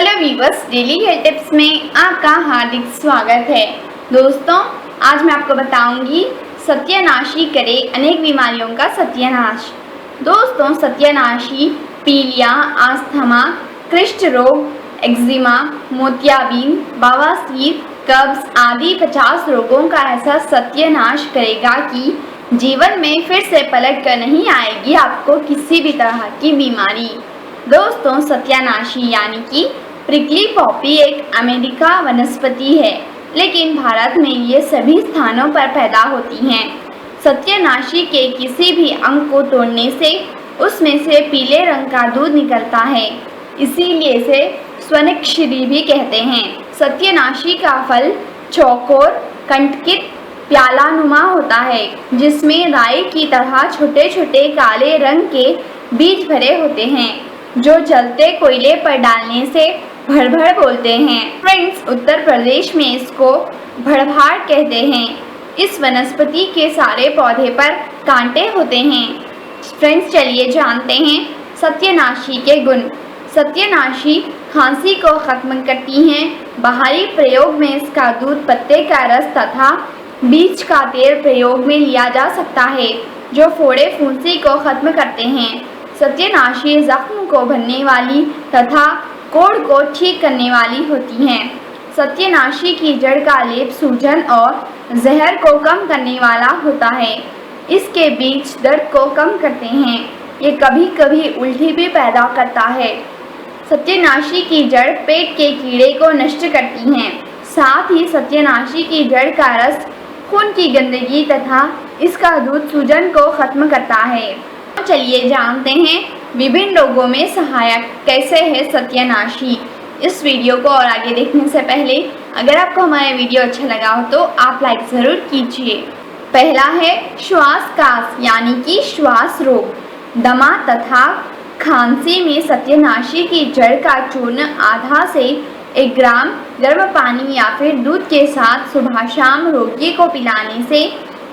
Hello viewers, daily health tips में आपका हार्दिक स्वागत है। दोस्तों, आज मैं आपको बताऊंगी सत्यानाशी करे अनेक बीमारियों का सत्यानाश। दोस्तों, सत्यानाशी पीलिया, आस्थमा, कुष्ठ रोग, एक्जिमा, मोतियाबिंद, बवासीर, कब्ज आदि 50 रोगों का ऐसा सत्यानाश करेगा कि जीवन में फिर से पलट कर नहीं आएगी आपको किसी भी तरह की बीमारी। दोस्तों, सत्यानाशी यानी कि प्रिकली पॉपी एक अमेरिका वनस्पति है, लेकिन भारत में ये सभी स्थानों पर पैदा होती हैं। सत्यानाशी के किसी भी अंग को तोड़ने से उसमें से पीले रंग का दूध निकलता है, इसीलिए इसे स्वनिक्षिरी भी कहते हैं। सत्यानाशी का फल चौकोर, कंटकित, प्यालानुमा होता है, जिसमें राई की तरह छोटे छोटे काले रंग के बीज भरे होते हैं, जो जलते कोयले पर डालने से भड़भड़ बोलते हैं। फ्रेंड्स, उत्तर प्रदेश में इसको भड़भाड़ कहते हैं। इस वनस्पति के सारे पौधे पर कांटे होते हैं। फ्रेंड्स, चलिए जानते हैं सत्यानाशी के गुण। सत्यानाशी खांसी को खत्म करती हैं। बाहरी प्रयोग में इसका दूध, पत्ते का रस तथा बीज का तेल प्रयोग में लिया जा सकता है, जो फोड़े फुंसी को खत्म करते हैं। सत्यानाशी जख्म को भरने वाली तथा कोढ़ को ठीक करने वाली होती हैं। सत्यानाशी की जड़ का लेप सूजन और जहर को कम करने वाला होता है। इसके बीज दर्द को कम करते हैं। ये कभी कभी उल्टी भी पैदा करता है। सत्यानाशी की जड़ पेट के कीड़े को नष्ट करती हैं। साथ ही सत्यानाशी की जड़ का रस खून की गंदगी तथा इसका दूध सूजन को खत्म करता है। चलिए जानते हैं विभिन्न रोगों में सहायक कैसे है सत्यानाशी। इस वीडियो को और आगे देखने से पहले अगर आपको हमारा वीडियो अच्छा लगा हो तो आप लाइक ज़रूर कीजिए। पहला है श्वासकास यानी कि श्वास रोग। दमा तथा खांसी में सत्यानाशी की जड़ का चूर्ण आधा से 1 ग्राम गर्म पानी या फिर दूध के साथ सुबह शाम रोगी को पिलाने से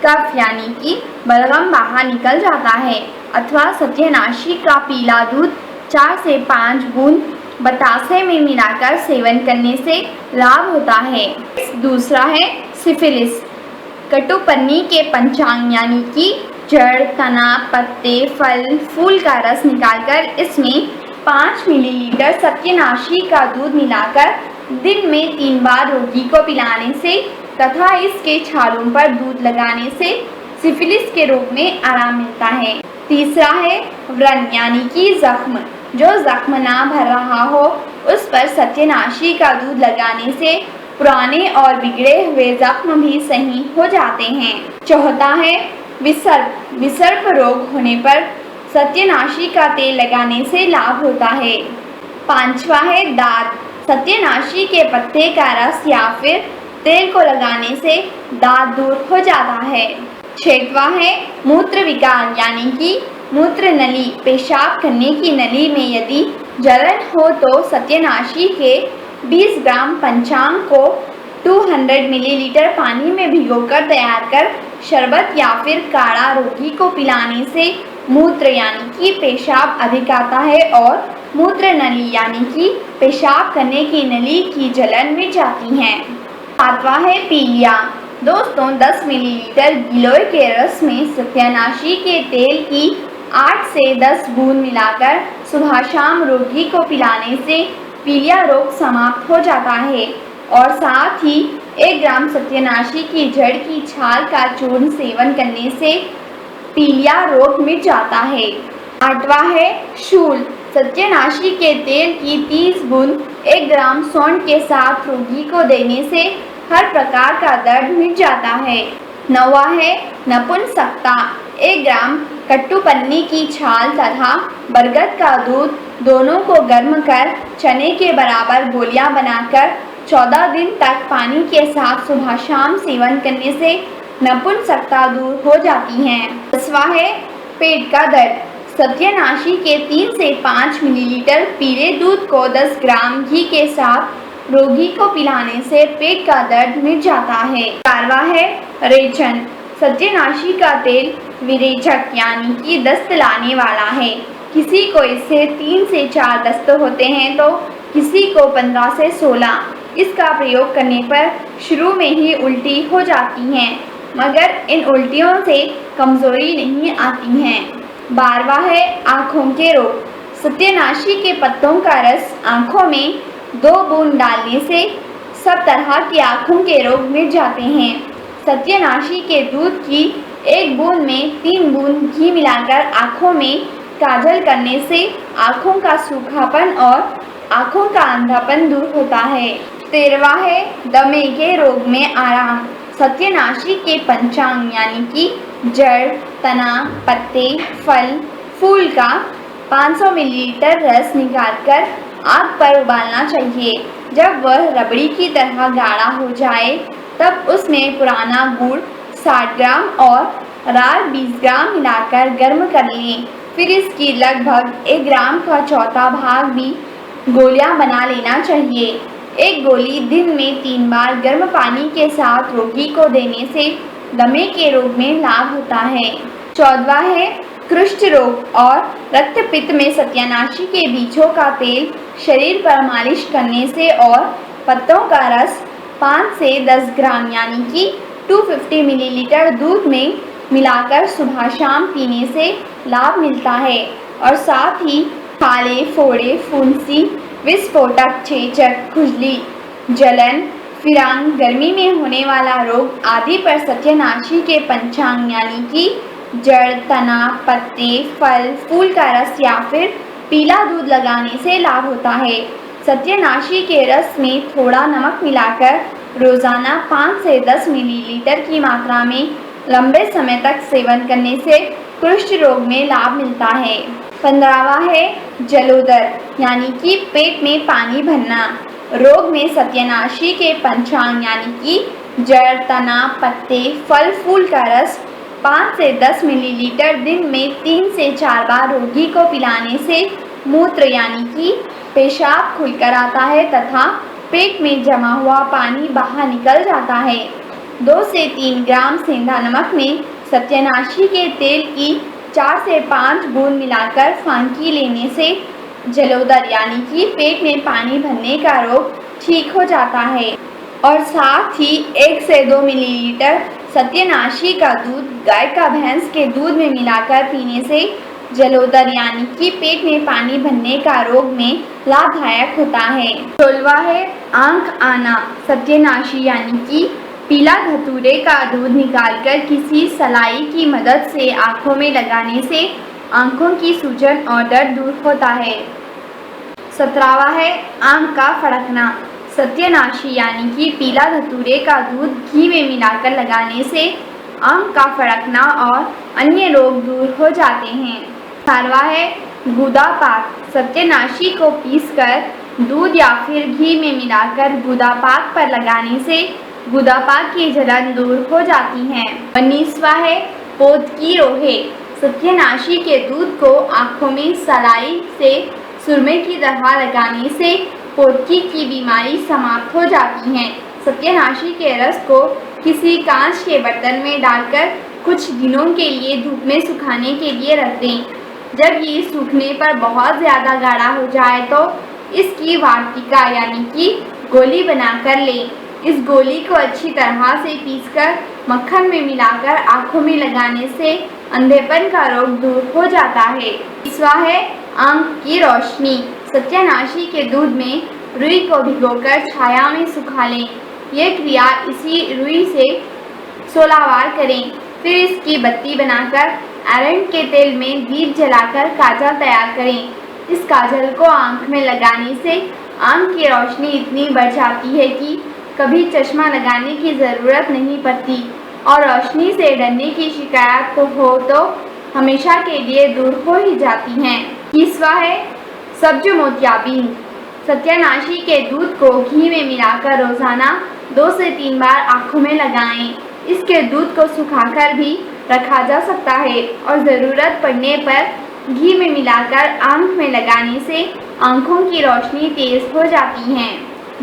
कफ यानी कि बलगम बाहर निकल जाता है। अथवा सत्यानाशी का पीला दूध 4 से 5 बूंद बतासे में मिलाकर सेवन करने से लाभ होता है। दूसरा है सिफिलिस। कटुपन्नी के पंचांग यानी कि जड़, तना, पत्ते, फल, फूल का रस निकालकर इसमें 5 मिलीलीटर सत्यानाशी का दूध मिलाकर दिन में 3 बार रोगी को पिलाने से तथा इसके छालों पर दूध लगाने से सिफिलिस के रोग में आराम मिलता है। तीसरा है व्रण यानी कि जख्म। जो जख्म ना भर रहा हो उस पर सत्यानाशी का दूध लगाने से पुराने और बिगड़े हुए जख्म भी सही हो जाते हैं। चौथा है विसर्प। विसर्प रोग होने पर सत्यानाशी का तेल लगाने से लाभ होता है। पांचवा है दाद। सत्यानाशी के पत्ते का रस या फिर तेल को लगाने से दाद दूर हो जाता है। छठवा है मूत्र विकार यानी कि मूत्र नली। पेशाब करने की नली में यदि जलन हो तो सत्यानाशी के 20 ग्राम पंचांग को 200 मिलीलीटर पानी में भिगोकर तैयार कर शरबत या फिर काढ़ा रोगी को पिलाने से मूत्र यानी कि पेशाब अधिक आता है और मूत्र नली यानी कि पेशाब करने की नली की जलन मिट जाती है। सातवां है पीलिया। दोस्तों, 10 मिलीलीटर गिलोय के रस में सत्यानाशी के तेल की 8 से 10 बूंद मिलाकर सुबह शाम रोगी को पिलाने से पीलिया रोग समाप्त हो जाता है और साथ ही 1 ग्राम सत्यानाशी की जड़ की छाल का चूर्ण सेवन करने से पीलिया रोग मिट जाता है। आठवां है शूल। सत्यानाशी के तेल की 30 बूंद 1 ग्राम सौंठ के साथ रोगी को देने से हर प्रकार का दर्द मिट जाता है। नौवां है नपुंसकता। 1 ग्राम कट्टुपन्नी की छाल तथा बरगद का दूध दोनों को गर्म कर चने के बराबर गोलियां बनाकर 14 दिन तक पानी के साथ सुबह शाम सेवन करने से नपुंसकता दूर हो जाती है। 10वां है पेट का दर्द। सत्यानाशी के 3 से 5 मिलीलीटर पीले दूध को 10 ग्राम घी के साथ रोगी को पिलाने से पेट का दर्द मिट जाता है। 11वां है रेचन। सत्यानाशी का तेल विरेचक यानी कि दस्त लाने वाला है। किसी को इससे 3 से 4 दस्त होते हैं तो किसी को 15 से 16। इसका प्रयोग करने पर शुरू में ही उल्टी हो जाती हैं, मगर इन उल्टियों से कमजोरी नहीं आती है। 12वां है आँखों के रोग। सत्यानाशी के पत्तों का रस आँखों में 2 बूंद डालने से सब तरह के आँखों के रोग मिट जाते हैं। सत्यानाशी के दूध की 1 बूंद में 3 बूंद घी मिलाकर आँखों में काजल करने से आँखों का सूखापन और आँखों का अंधापन दूर होता है। 13वां है दमे के रोग में आराम। सत्यानाशी के पंचांग यानी कि जड़, तना, पत्ते, फल, फूल का 500 मिलीलीटर रस निकालकर आग पर उबालना चाहिए। जब वह रबड़ी की तरह गाढ़ा हो जाए तब उसमें पुराना गुड़ 60 ग्राम और राल 20 ग्राम मिलाकर गर्म कर लें। फिर इसकी लगभग 1 ग्राम का चौथा भाग भी गोलियां बना लेना चाहिए। एक गोली दिन में 3 बार गर्म पानी के साथ रोगी को देने से दमे के रोग में लाभ होता है। 14वां है कुष्ठ रोग और रक्तपित्त में सत्यानाशी के बीजों का तेल शरीर पर मालिश करने से और पत्तों का रस 5 से 10 ग्राम यानी कि 250 मिलीलीटर दूध में मिलाकर सुबह शाम पीने से लाभ मिलता है। और साथ ही छाले, फोड़े, फुंसी, विस्फोटक, चेचक, खुजली, जलन, फिरांग, गर्मी में होने वाला रोग आदि पर सत्यानाशी के पंचांग यानी कि जड़, तना, पत्ते, फल, फूल का रस या फिर पीला दूध लगाने से लाभ होता है। सत्यानाशी के रस में थोड़ा नमक मिलाकर रोजाना 5 से 10 मिलीलीटर की मात्रा में लंबे समय तक सेवन करने से कुष्ठ रोग में लाभ मिलता है। 15वां है जलोदर यानी कि पेट में पानी भरना। रोग में सत्यानाशी के पंचांग यानी कि जड़, तना, पत्ते, फल, फूल का रस 5 से 10 मिलीलीटर दिन में 3 से 4 बार रोगी को पिलाने से मूत्र यानी कि पेशाब खुलकर आता है तथा पेट में जमा हुआ पानी बाहर निकल जाता है। 2 से 3 ग्राम सेंधा नमक में सत्यानाशी के तेल की 4 से 5 बूंद मिलाकर फांकी लेने से जलोदर यानी कि पेट में पानी भरने का रोग ठीक हो जाता है। और साथ ही 1 से 2 मिलीलीटर सत्यानाशी का दूध गाय का भैंस के दूध में मिलाकर पीने से जलोदर यानी कि पेट में पानी भरने का रोग में लाभदायक होता है। 16वां है आंख आना। सत्यानाशी यानी कि पीला धतूरे का दूध निकालकर किसी सलाई की मदद से आँखों में लगाने से आँखों की सूजन और दर्द दूर होता है। 17वां है आँख का फड़कना। सत्यानाशी यानी कि पीला धतूरे का दूध घी में मिलाकर लगाने से आँख का फड़कना और अन्य रोग दूर हो जाते हैं। 18वां है गुदा पाक। सत्यानाशी को पीसकर दूध या फिर घी में मिलाकर गुदा पाक पर लगाने से गुदा पाक की जलन दूर हो जाती है। 19वां है पोत की रोहे। सत्यानाशी के दूध को आँखों में सलाई से सुरमे की तरह लगाने से पोतकी की बीमारी समाप्त हो जाती है। सत्यानाशी के रस को किसी कांच के बर्तन में डालकर कुछ दिनों के लिए धूप में सुखाने के लिए रख दें। जब ये सूखने पर बहुत ज़्यादा गाढ़ा हो जाए तो इसकी वाटिका यानी कि गोली बनाकर लें। इस गोली को अच्छी तरह से पीसकर मक्खन में मिलाकर आँखों में लगाने से अंधेपन का रोग दूर हो जाता है। 20वां है आँख की रोशनी। सत्यानाशी के दूध में रुई को भिगोकर छाया में सुखा लें। यह क्रिया इसी रुई से 16 बार करें। फिर इसकी बत्ती बनाकर अरंड के तेल में दीप जलाकर काजल तैयार करें। इस काजल को आँख में लगाने से आँख की रोशनी इतनी बढ़ जाती है कि कभी चश्मा लगाने की ज़रूरत नहीं पड़ती और रोशनी से डरने की शिकायत हो तो हमेशा के लिए दूर हो ही जाती हैं। 20वां है सब्ज मोतियाबिंद। सत्यानाशी के दूध को घी में मिलाकर रोज़ाना 2 से 3 बार आँखों में लगाएं। इसके दूध को सुखाकर भी रखा जा सकता है और ज़रूरत पड़ने पर घी में मिलाकर आँख में लगाने से आँखों की रोशनी तेज़ हो जाती है।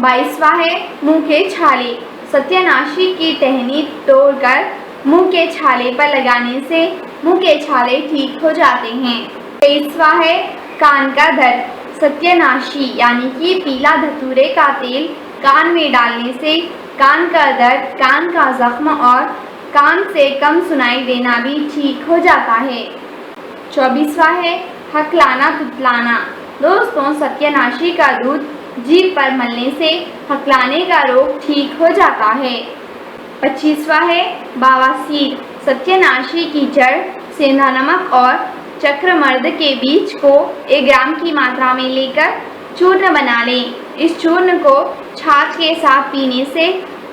22वां है मुँह के छाले। सत्यानाशी की टहनी तोड़कर मुँह के छाले पर लगाने से मुँह के छाले ठीक हो जाते हैं। 23वां है कान का दर्द। सत्यनाशी यानी कि पीला धतूरे का तेल कान में डालने से कान का दर्द, कान का जख्म और कान से कम सुनाई देना भी ठीक हो जाता है। 24वां है हकलाना तुतलाना। दोस्तों, सत्यनाशी का दूध जीभ पर मलने से हकलाने का रोग ठीक हो जाता है। 25वां है बवासीर। सत्यनाशी की जड़, सेंधा नमक और चक्रमर्द के बीज को 1 ग्राम की मात्रा में लेकर चूर्ण बना लें। इस चूर्ण को छाछ के साथ पीने से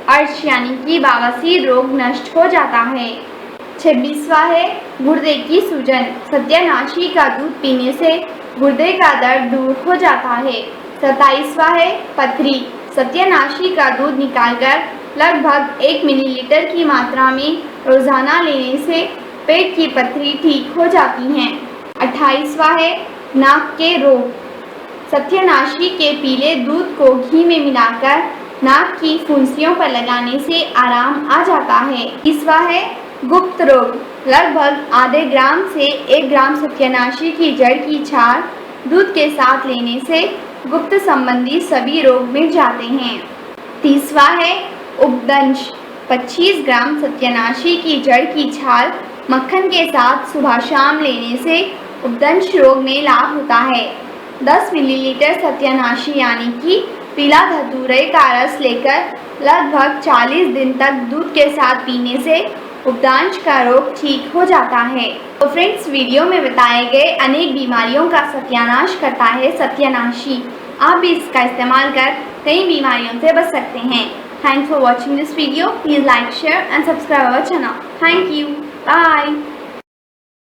अर्श यानी कि बवासीर रोग नष्ट हो जाता है। 26वां है गुर्दे की सूजन। सत्यनाशी का दूध पीने से गुर्दे का दर्द दूर हो जाता है। 27वां है पथरी। सत्यनाशी का दूध निकालकर लगभग 1 मिलीलीटर की मात्रा में रोजाना लेने से पेट की पथरी ठीक हो जाती है। 28वां है नाक के रोग। सत्यनाशी के पीले दूध को घी में मिलाकर नाक की फुंसियों पर लगाने से आराम आ जाता है। 30वां है गुप्त रोग। लगभग आधे ग्राम से 1 ग्राम सत्यनाशी की जड़ की छाल दूध के साथ लेने से गुप्त संबंधी सभी रोग मिट जाते हैं। 30वां है उपदंश। 25 ग्राम सत्यनाशी की जड़ की छाल मक्खन के साथ सुबह शाम लेने से उपदंश रोग में लाभ होता है। 10 मिलीलीटर सत्यनाशी यानी कि पीला धतूरे का रस लेकर लगभग 40 दिन तक दूध के साथ पीने से उपदांश का रोग ठीक हो जाता है। तो फ्रेंड्स, वीडियो में बताए गए अनेक बीमारियों का सत्यानाश करता है सत्यनाशी। आप भी इसका इस्तेमाल कर कई बीमारियों से बच सकते हैं। Thanks for watching this video. Please like, share and subscribe our channel. Thank you. Bye.